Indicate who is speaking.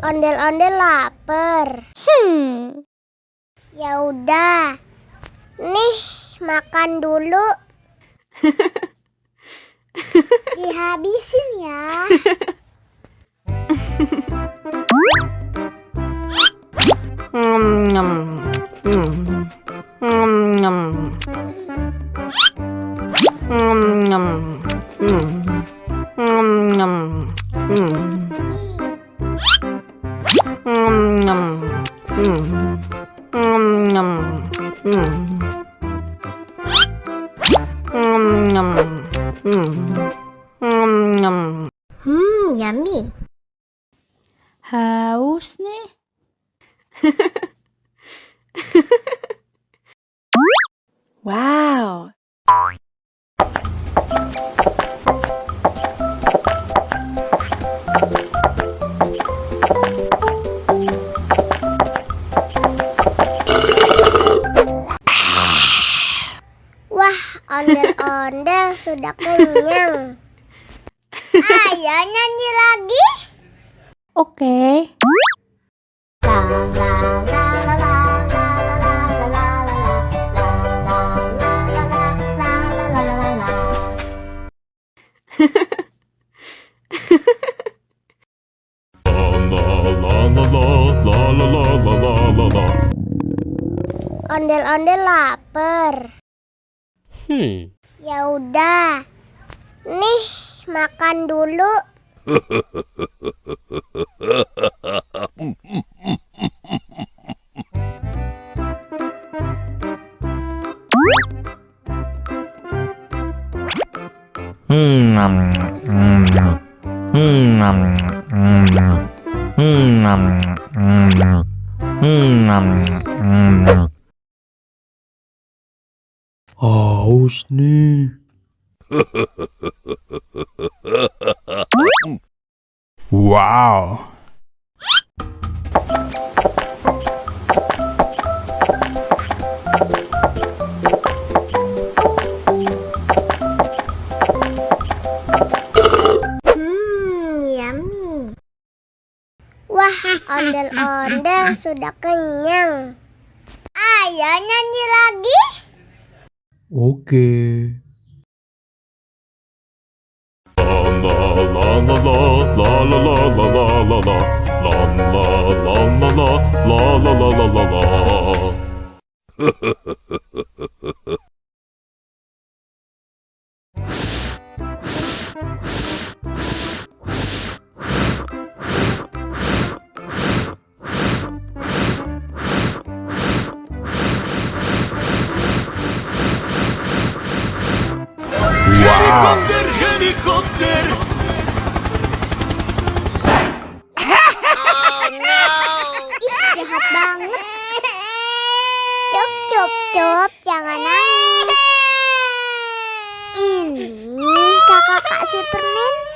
Speaker 1: Ondel-ondel lapar. Ya udah. Nih, makan dulu. Dihabisin ya. Yummy.
Speaker 2: Haus nih.
Speaker 3: Wow.
Speaker 1: Wah, ondel-ondel sudah kenyang. Ayo nyanyi lagi.
Speaker 2: Oke.
Speaker 1: Ondel-ondel lapar. Ya udah. Nih, makan dulu.
Speaker 4: Haus nih. Wow.
Speaker 1: Yummy. Wah, ondel-ondel sudah kenyang. Ayo nyanyi lagi.
Speaker 4: Oke.
Speaker 5: Helikopter.
Speaker 1: Ih, jahat banget. Cop, jangan nangis. Ini kakak Kak Superman.